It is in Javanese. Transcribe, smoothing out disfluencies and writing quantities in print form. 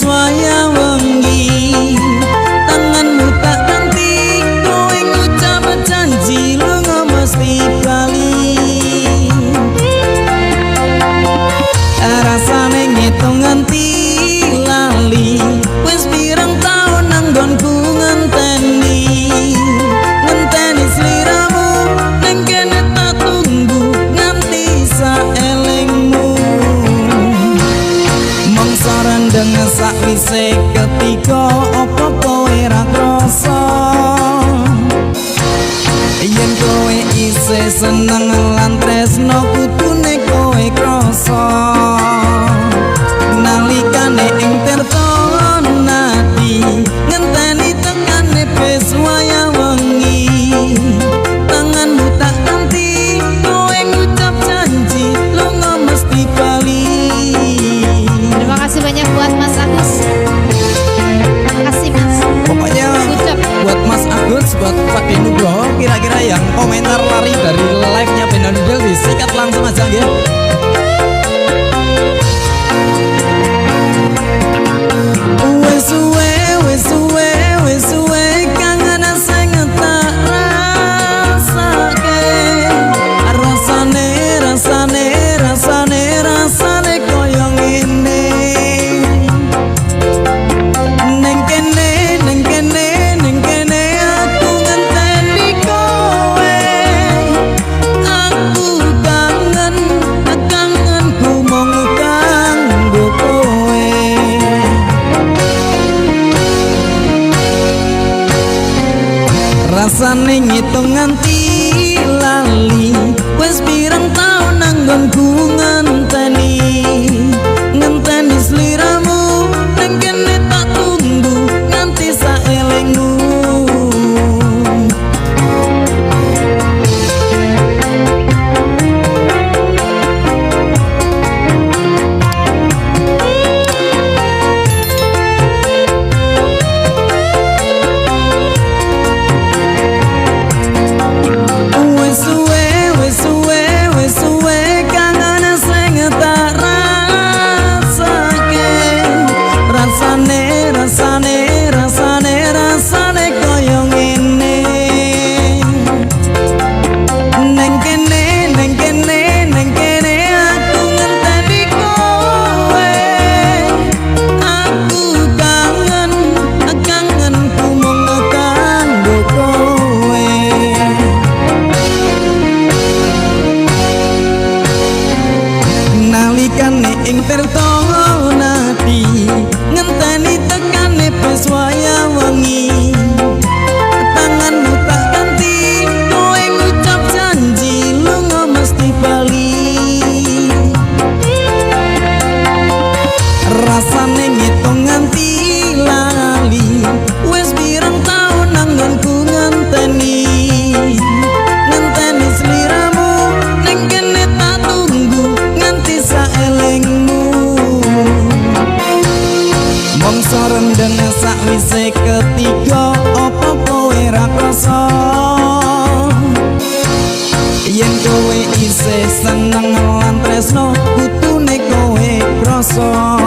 wis waya wengi tanganmu tak ganti kowe ngucap janji lunga mesti bali rasane ngitung nganti lali wis pirang taun nanggonku ngenteni sliramu ning kene tak tunggu nganti saelingmu mangsa rendeng sakwise ketika apa kowe ra krasa yen kowe isih seneng lan tresno kudune kowe krasa nalikane ing tirta nadi ngenteni tekane wis waya wengi tanganmu tak ganti kowe ngucap janji lunga mesti bali. Terima kasih banyak buat Mas Agus. Terima kasih Mas. Pokoknya buat Mas Agus, buat Pak Nugroho, kira-kira yang komentar lari dari live-nya Benda Nudel disikat langsung aja ya. Wes suwe kangen sing tak rasake rasane koyo ngene ning kene aku ngenteni kowe aku kangenku mung kanggo kowe rasane ngitung nganti lali wis pirang taun nanggonku ngenteni sliramu ning kene tak tunggu nganti saelingmu wis suwe kangen sing tak rasake rasane koyo ngene ning kene aku ngenteni kowe aku kangenku mung kanggo kowe nalikane ing tirta nadi ngenteni tekane wis waya wengi tanganmu tak ganti kowe ngucap janji lunga mesti bali rasane ngitung nganti lali wis pirang taun nanggonku ngenteni sliramu ning kene tak tunggu nganti saelingmu mangsa rendeng sakwise ketiga apa kowe ra krasa yen kowe isih seneng lan tresno kutune kowe krasa